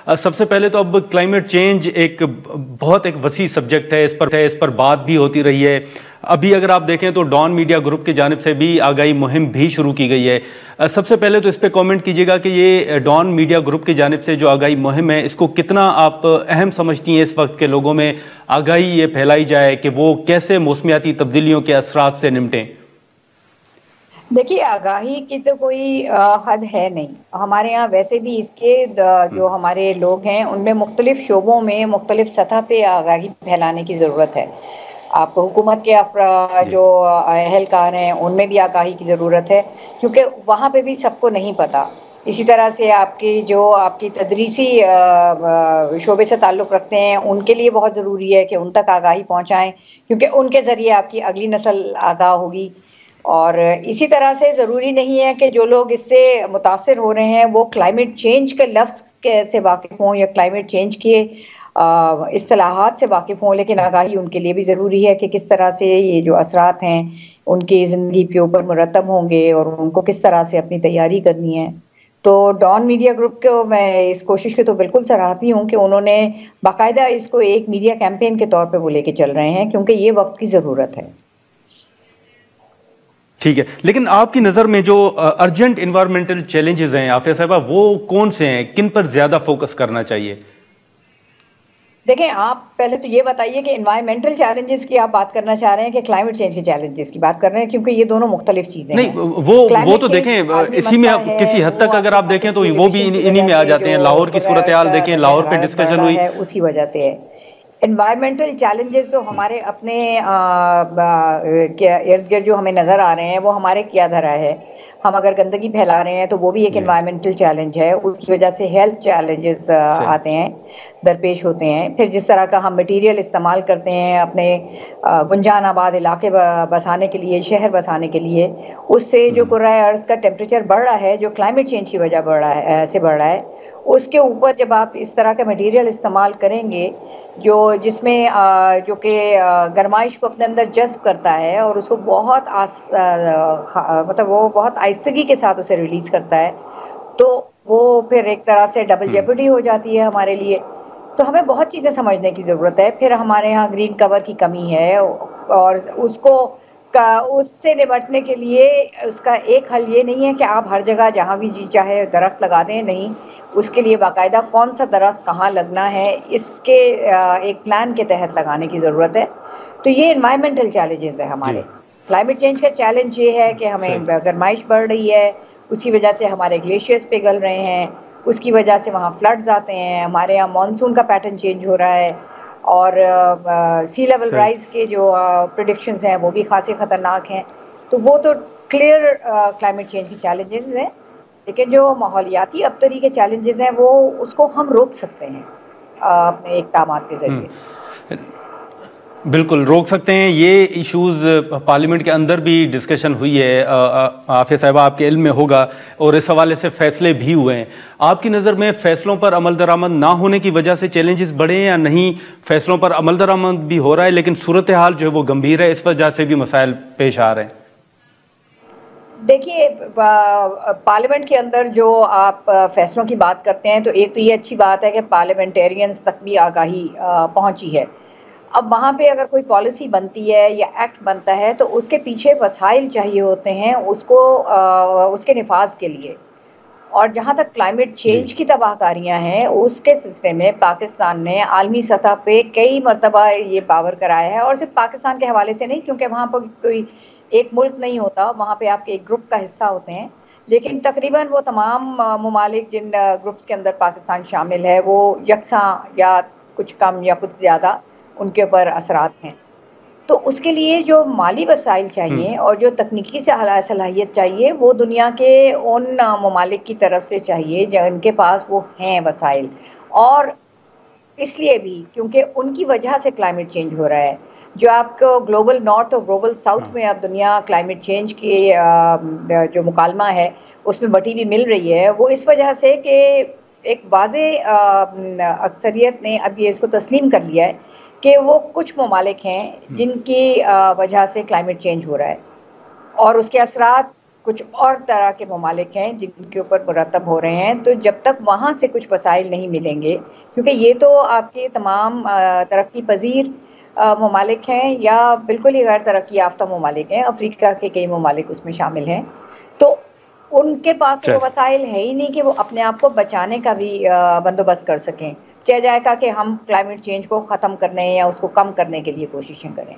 سب سے پہلے تو اب کلائمیٹ چینج ایک بہت ایک وسیع سبجیکٹ ہے، اس پر بات بھی ہوتی رہی ہے. ابھی اگر آپ دیکھیں تو ڈان میڈیا گروپ کی جانب سے بھی آگاہی مہم بھی شروع کی گئی ہے. سب سے پہلے تو اس پہ کامنٹ کیجیے گا کہ یہ ڈان میڈیا گروپ کی جانب سے جو آگاہی مہم ہے اس کو کتنا آپ اہم سمجھتی ہیں اس وقت کے لوگوں میں آگاہی یہ پھیلائی جائے کہ وہ کیسے موسمیاتی تبدیلیوں کے اثرات سے نمٹیں؟ دیکھیے، آگاہی کی تو کوئی حد ہے نہیں. ہمارے ہاں ویسے بھی اس کے جو ہمارے لوگ ہیں ان میں مختلف شعبوں میں مختلف سطح پہ آگاہی پھیلانے کی ضرورت ہے. آپ کو حکومت کے جو اہلکار ہیں ان میں بھی آگاہی کی ضرورت ہے، کیونکہ وہاں پہ بھی سب کو نہیں پتہ. اسی طرح سے آپ کی تدریسی شعبے سے تعلق رکھتے ہیں ان کے لیے بہت ضروری ہے کہ ان تک آگاہی پہنچائیں، کیونکہ ان کے ذریعے آپ کی اگلی نسل آگاہ ہوگی. اور اسی طرح سے ضروری نہیں ہے کہ جو لوگ اس سے متاثر ہو رہے ہیں وہ کلائمیٹ چینج کے لفظ سے واقف ہوں یا کلائمیٹ چینج کے اصطلاحات سے واقف ہوں، لیکن آگاہی ان کے لیے بھی ضروری ہے کہ کس طرح سے یہ جو اثرات ہیں ان کی زندگی کے اوپر مرتب ہوں گے اور ان کو کس طرح سے اپنی تیاری کرنی ہے. تو ڈان میڈیا گروپ کو میں اس کوشش کے تو بالکل سراہتی ہوں کہ انہوں نے باقاعدہ اس کو ایک میڈیا کیمپین کے طور پہ وہ لے کے چل رہے ہیں، کیونکہ یہ وقت کی ضرورت ہے. ٹھیک ہے، لیکن آپ کی نظر میں جو ارجنٹ انوائرمنٹل چیلنجز ہیں عافیہ صاحبہ، وہ کون سے ہیں؟ کن پر زیادہ فوکس کرنا چاہیے؟ دیکھیں، آپ پہلے تو یہ بتائیے کہ انوائرمنٹل چیلنجز کی آپ بات کرنا چاہ رہے ہیں کہ کلائمیٹ چینج کے چیلنجز کی بات کر رہے ہیں، کیونکہ یہ دونوں مختلف چیزیں ہیں. نہیں، وہ تو دیکھیں اسی میں کسی حد تک اگر آپ دیکھیں تو وہ بھی انہی میں آ جاتے ہیں. لاہور کی صورتحال دیکھیں، لاہور پہ ڈسکشن ہوئی، اسی وجہ سے انوائرمنٹل چیلنجز تو ہمارے اپنے ارد گرد جو ہمیں نظر آ رہے ہیں وہ ہمارے کیا دھرا ہے. ہم اگر گندگی پھیلا رہے ہیں تو وہ بھی ایک انوائرمنٹل چیلنج ہے، اس کی وجہ سے ہیلتھ چیلنجز آتے ہیں، درپیش ہوتے ہیں. پھر جس طرح کا ہم مٹیریل استعمال کرتے ہیں اپنے گنجان آباد علاقے بسانے کے لیے، شہر بسانے کے لیے، اس سے جو کرۂ ارض کا ٹیمپریچر بڑھ رہا ہے، جو کلائمیٹ چینج کی وجہ بڑھ رہا ہے، اس کے اوپر جب آپ اس طرح کا مٹیریل استعمال کریں گے جس میں جو کہ گرمائش کو اپنے اندر جذب کرتا ہے اور اس کو بہت مطلب وہ بہت آہستگی کے ساتھ اسے ریلیز کرتا ہے، تو وہ پھر ایک طرح سے ڈبل جیپڈی ہو جاتی ہے ہمارے لیے. تو ہمیں بہت چیزیں سمجھنے کی ضرورت ہے. پھر ہمارے ہاں گرین کور کی کمی ہے، اور اس سے نمٹنے کے لیے اس کا ایک حل یہ نہیں ہے کہ آپ ہر جگہ جہاں بھی جی چاہے درخت لگا دیں. نہیں، اس کے لیے باقاعدہ کون سا درخت کہاں لگنا ہے اس کے ایک پلان کے تحت لگانے کی ضرورت ہے. تو یہ انوائرمنٹل چیلنجز ہیں ہمارے. کلائمیٹ چینج کا چیلنج یہ ہے کہ ہمیں گرمائش بڑھ رہی ہے، اسی وجہ سے ہمارے گلیشیئرز پگھل رہے ہیں، اس کی وجہ سے وہاں فلڈز آتے ہیں، ہمارے یہاں مانسون کا پیٹرن چینج ہو رہا ہے، اور سی لیول رائز کے جو پریڈکشنز ہیں وہ بھی خاصی خطرناک ہیں. تو وہ تو کلیئر کلائمیٹ چینج کی چیلنجز ہیں. لیکن جو ماحولیاتی ابتری کے چیلنجز ہیں وہ اس کو ہم روک سکتے ہیں اپنے اقدامات کے ذریعے. بالکل روک سکتے ہیں. یہ ایشوز پارلیمنٹ کے اندر بھی ڈسکشن ہوئی ہے، عافیہ صاحبہ آپ کے علم میں ہوگا، اور اس حوالے سے فیصلے بھی ہوئے ہیں. آپ کی نظر میں فیصلوں پر عمل درآمد نہ ہونے کی وجہ سے چیلنجز بڑھے ہیں یا نہیں؟ فیصلوں پر عمل درآمد بھی ہو رہا ہے لیکن صورتحال جو ہے وہ گمبھیر ہے، اس وجہ سے بھی مسائل پیش آ رہے ہیں. دیکھیے، پارلیمنٹ کے اندر جو آپ فیصلوں کی بات کرتے ہیں تو ایک تو یہ اچھی بات ہے کہ پارلیمنٹیرینز تک بھی آگاہی پہنچی ہے. اب وہاں پہ اگر کوئی پالیسی بنتی ہے یا ایکٹ بنتا ہے تو اس کے پیچھے وسائل چاہیے ہوتے ہیں اس کے نفاذ کے لیے. اور جہاں تک کلائمیٹ چینج کی تباہ کاریاں ہیں اس کے سلسلے میں پاکستان نے عالمی سطح پہ کئی مرتبہ یہ پاور کرایا ہے، اور صرف پاکستان کے حوالے سے نہیں، کیونکہ وہاں پر کوئی ایک ملک نہیں ہوتا، وہاں پہ آپ کے ایک گروپ کا حصہ ہوتے ہیں. لیکن تقریباً وہ تمام ممالک جن گروپس کے اندر پاکستان شامل ہے وہ یکساں یا کچھ کم یا کچھ زیادہ ان کے اوپر اثرات ہیں. تو اس کے لیے جو مالی وسائل چاہیے اور جو تکنیکی صلاحیت چاہیے وہ دنیا کے ان ممالک کی طرف سے چاہیے جن کے پاس وہ ہیں وسائل. اور اس لیے بھی کیونکہ ان کی وجہ سے کلائمیٹ چینج ہو رہا ہے. جو آپ کو گلوبل نارتھ اور گلوبل ساؤتھ میں اب دنیا کلائمیٹ چینج کی جو مکالمہ ہے اس میں بٹی بھی مل رہی ہے، وہ اس وجہ سے کہ ایک واضح اکثریت نے اب یہ اس کو تسلیم کر لیا ہے کہ وہ کچھ ممالک ہیں جن کی وجہ سے کلائمیٹ چینج ہو رہا ہے، اور اس کے اثرات کچھ اور طرح کے ممالک ہیں جن کے اوپر مرتب ہو رہے ہیں. تو جب تک وہاں سے کچھ وسائل نہیں ملیں گے، کیونکہ یہ تو آپ کے تمام ترقی پذیر ممالک ہیں یا بالکل ہی غیر ترقی یافتہ ممالک ہیں، افریقہ کے کئی ممالک اس میں شامل ہیں، تو ان کے پاس وہ وسائل ہے ہی نہیں کہ وہ اپنے آپ کو بچانے کا بھی بندوبست کر سکیں. چاہے جائے گا کہ ہم کلائمیٹ چینج کو ختم کرنے یا اس کو کم کرنے کے لیے کوششیں کریں.